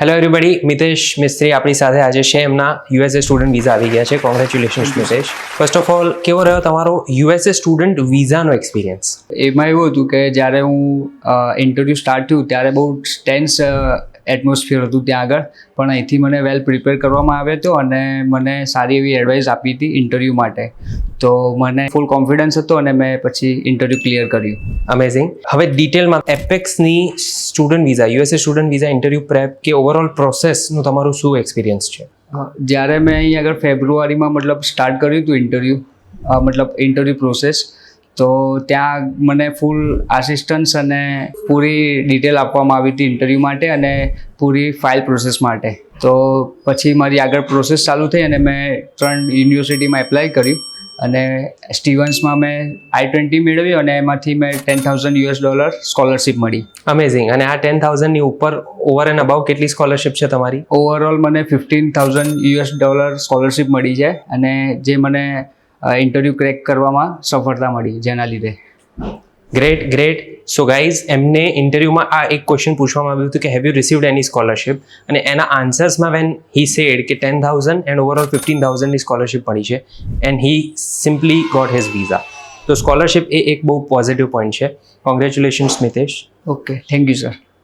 Hello everybody, Mitesh મિસ્ત્રી આપણી સાથે આજે છે. એમના યુએસએ સ્ટુડન્ટ વિઝા આવી ગયા છે. Congratulations Mitesh. First of all, કેવો રહ્યો તમારો યુએસએ સ્ટુડન્ટ વિઝાનો એક્સપિરિયન્સ? એમાં એવું હતું કે જ્યારે હું ઇન્ટરવ્યૂ સ્ટાર્ટ થયું ત્યારે બહુ ટેન્સ એટમોસ્ફિયર હતું ત્યાં આગળ, પણ અહીંથી મને વેલ પ્રિપેર કરવામાં આવ્યો હતો અને મને સારી એવી એડવાઇસ આપી હતી ઇન્ટરવ્યૂ માટે. તો મને ફૂલ કોન્ફિડન્સ હતો અને મેં પછી ઇન્ટરવ્યૂ ક્લિયર કર્યું. અમેઝિંગ. હવે ડિટેલમાં એપેક્સની student visa, USA student visa interview prep કે ઓવરઓલ પ્રોસેસનું તમારું શું એક્સપિરિયન્સ છે? જ્યારે મેં અહીં આગળ ફેબ્રુઆરીમાં સ્ટાર્ટ કર્યું હતું ઇન્ટરવ્યૂ પ્રોસેસ, તો ત્યાં મને ફૂલ આસિસ્ટન્સ અને પૂરી ડિટેલ આપવામાં આવી હતી ઇન્ટરવ્યૂ માટે અને પૂરી ફાઇલ પ્રોસેસ માટે. તો પછી મારી આગળ પ્રોસેસ ચાલુ થઈ અને મેં 3 યુનિવર્સિટીમાં એપ્લાય કર્યું અને સ્ટીવન્સમાં મેં I-20 મેળવ્યું અને એમાંથી મેં $10,000 સ્કોલરશિપ મળી. અમેઝિંગ. અને આ 10,000ની ઉપર ઓવર એન્ડ અબાઉ કેટલી સ્કોલરશિપ છે તમારી? ઓવરઓલ મને $15,000 સ્કોલરશિપ મળી છે અને જે મને ઇન્ટરવ્યૂ ક્રેક કરવામાં સફળતા મળી, જેના લીધે. ગ્રેટ. સો ગાઈઝ, એમને ઇન્ટરવ્યૂમાં આ એક ક્વેશ્ચન પૂછવામાં આવ્યું હતું કે have you received any scholarship, અને એના આન્સર્સમાં વેન હી સેડ કે 10,000 એન્ડ ઓવરઓલ 15,000ની સ્કોલરશિપ મળી છે and he simply got his visa. તો સ્કોલરશિપ એ એક બહુ પોઝિટિવ પોઈન્ટ છે. Congratulations Mitesh. Okay, thank you sir.